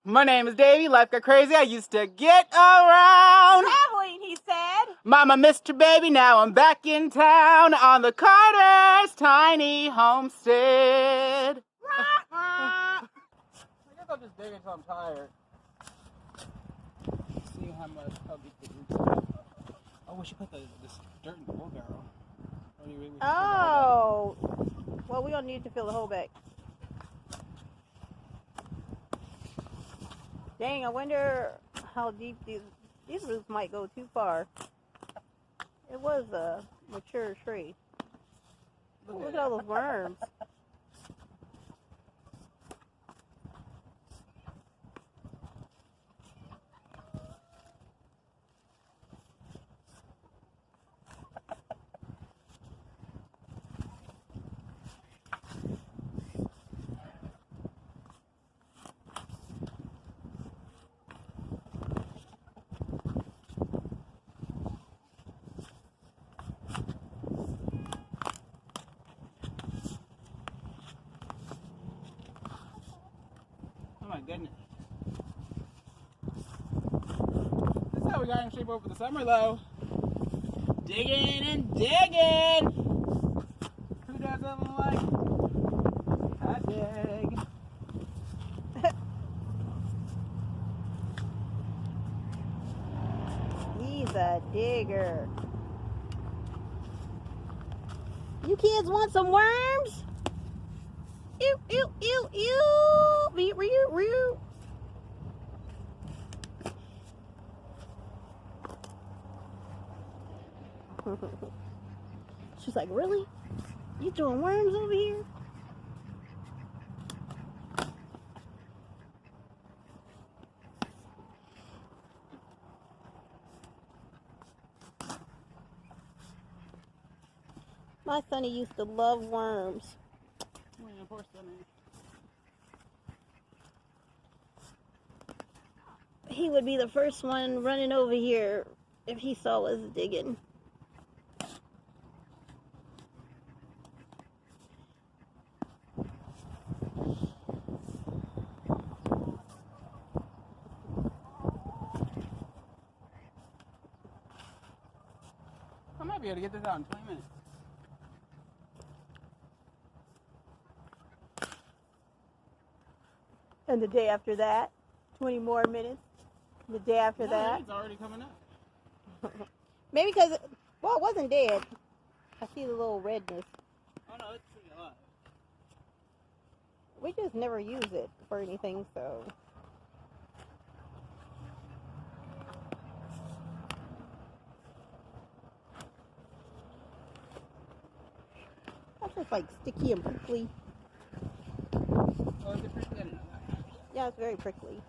My name is Davey, life got crazy, I used to get around. Traveling, he said. Mama, Mr. Baby, now I'm back in town on the Carter's tiny homestead. I guess I'll just dig until I'm tired. See how deep the roots are. Oh, we should put this dirt in the wheelbarrow. Oh, well, we don't need to fill the hole back. Dang, I wonder how deep these roots might go too far. It was a mature tree. Look at all those worms. Oh my goodness. This is how we got in shape over the summer though. Digging and digging! Who doesn't like a dig? He's a digger. You kids want some worms? Ew, ew, ew, ew. Ew, ew, ew. She's like, really? You throwing worms over here? My sonny used to love worms. Oh, yeah, poor Sonny. He would be the first one running over here if he saw us digging. I might be able to get this out in 20 minutes. And the day after that, 20 more minutes. The day after that. It's already coming up. Maybe because, well, it wasn't dead. I see the little redness. Oh no, it's pretty alive. We just never use it for anything, so. That's just like sticky and prickly. Oh, is it prickly? I didn't know that. Yeah, it's very prickly.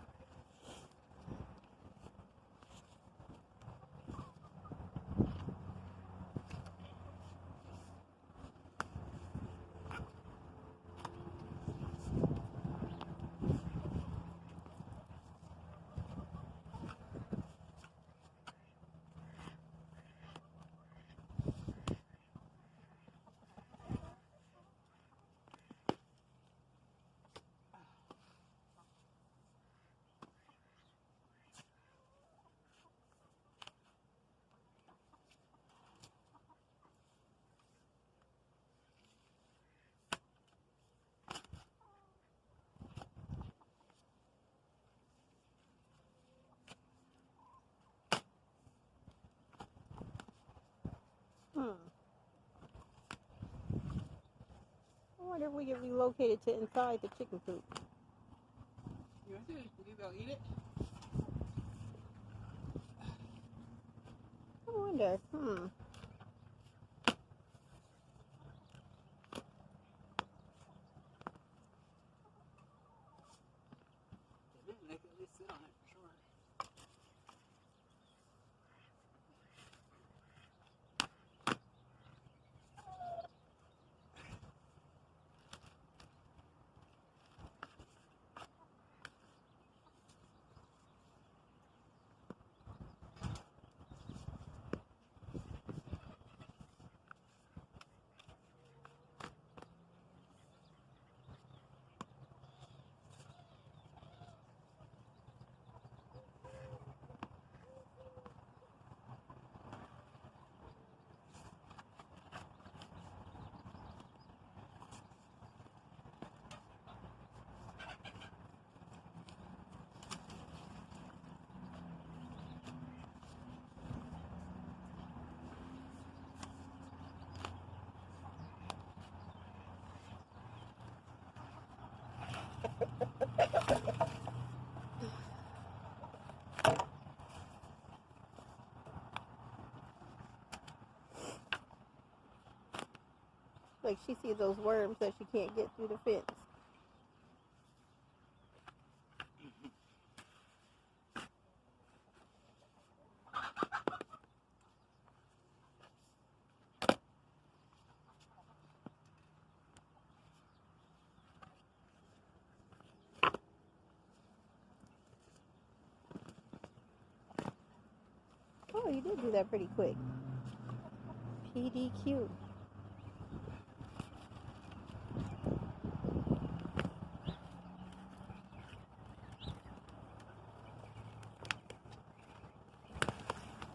I wonder if we get relocated to inside the chicken coop. You want to? You think they'll eat it? I wonder. They can at least sit on it for sure. like she sees those worms that she can't get through the fence. Oh, you did do that pretty quick. PDQ.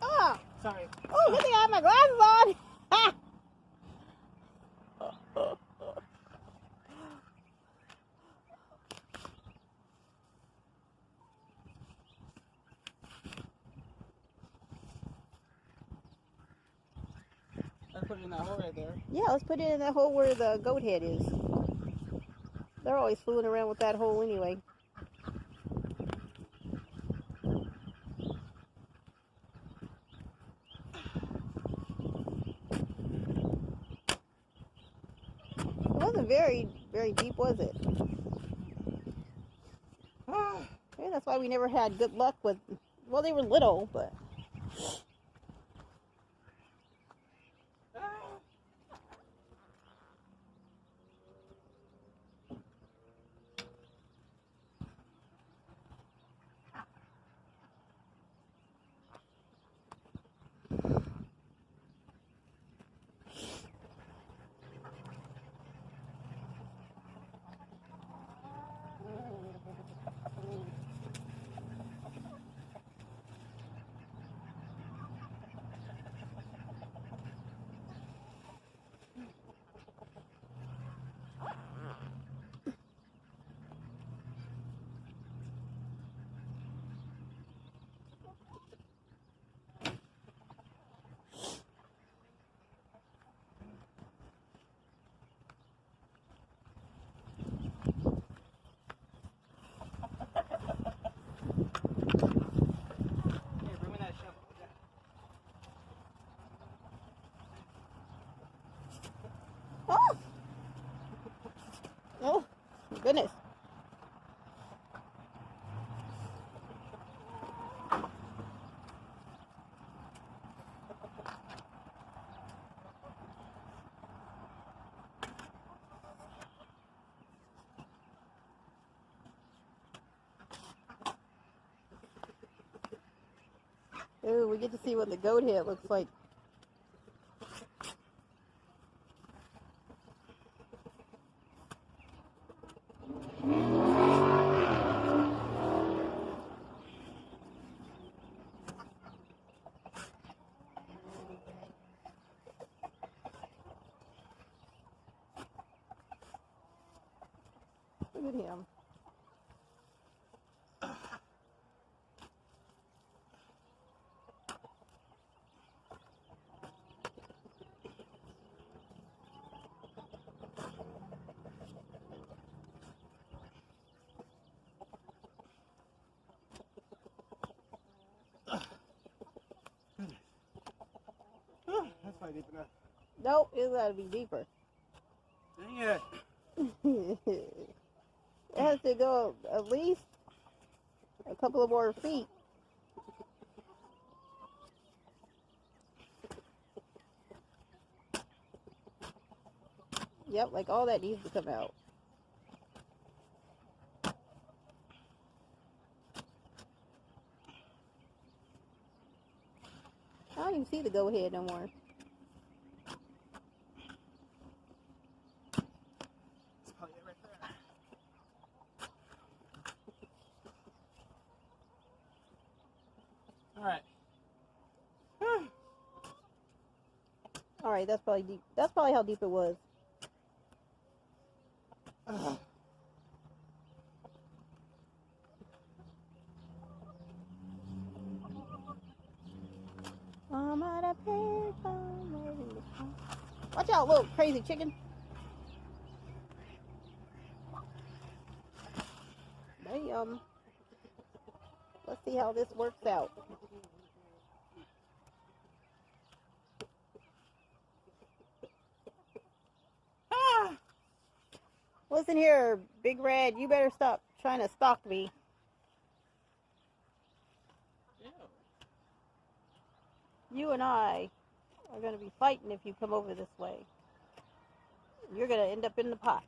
Oh! Sorry. Oh, good thing I have my glasses on! Ha! I put it in that hole right there. Yeah, let's put it in that hole where the goat head is. They're always fooling around with that hole anyway. It wasn't very deep, was it? Maybe that's why we never had good luck with, well, they were little, but. Here, bring me that shovel. Oh! Oh, goodness. Ooh, we get to see what the goat head looks like. Look at him. That's probably deep enough. Nope, it's gotta be deeper. Dang it. It has to go at least a couple of more feet. Yep, like all that needs to come out. I don't even see the goat head no more. That's probably it right there. Alright. Alright, that's probably deep. That's probably how deep it was. I'm out of pear, watch out, little crazy chicken. Bam. Let's see how this works out. Listen here, Big Red. You better stop trying to stalk me. Ew. You and I are going to be fighting if you come over this way. You're going to end up in the pot.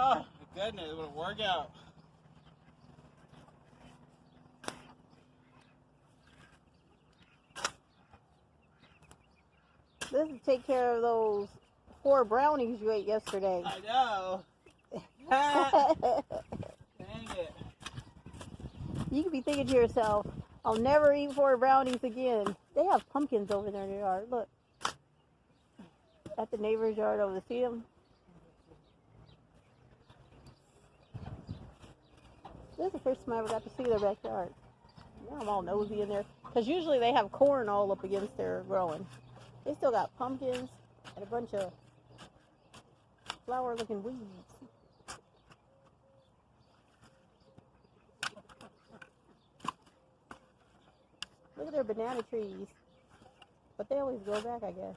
Oh, my goodness, what a workout. This is to take care of those 4 brownies you ate yesterday. I know. Dang it. You could be thinking to yourself, I'll never eat 4 brownies again. They have pumpkins over there in their yard. Look. At the neighbor's yard over. See them? This is the first time I ever got to see their backyard. Now I'm all nosy in there. Because usually they have corn all up against their growing. They still got pumpkins and a bunch of flower-looking weeds. Look at their banana trees. But they always grow back, I guess.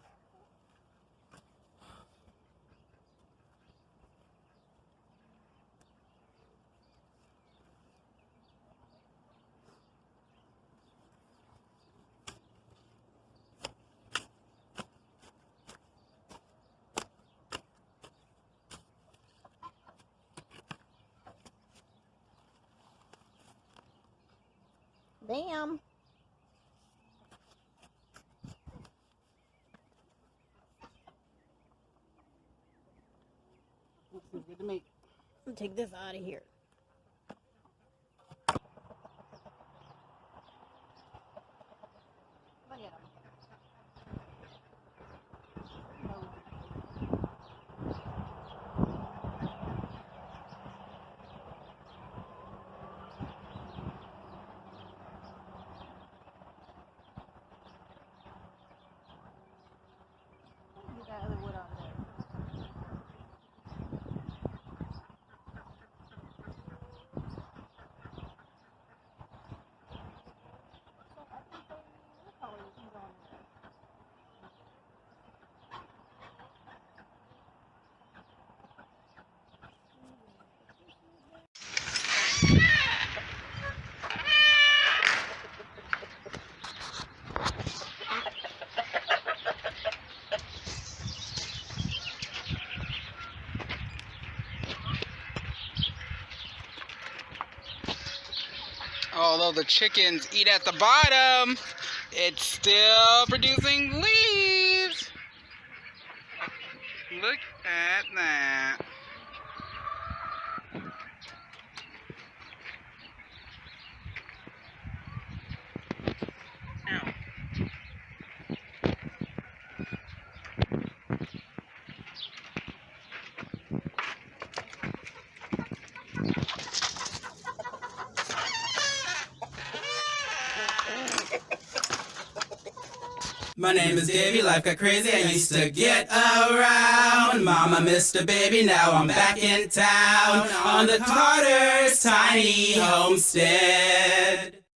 Bam! Looks good to me. I'll take this out of here. Look at 'em. Get that other wood out of there. Although the chickens eat at the bottom, it's still producing leaves. Look at that. Ow. My name is Davey, life got crazy, I used to get around. Mama missed a baby, now I'm back in town on the Carter's tiny homestead.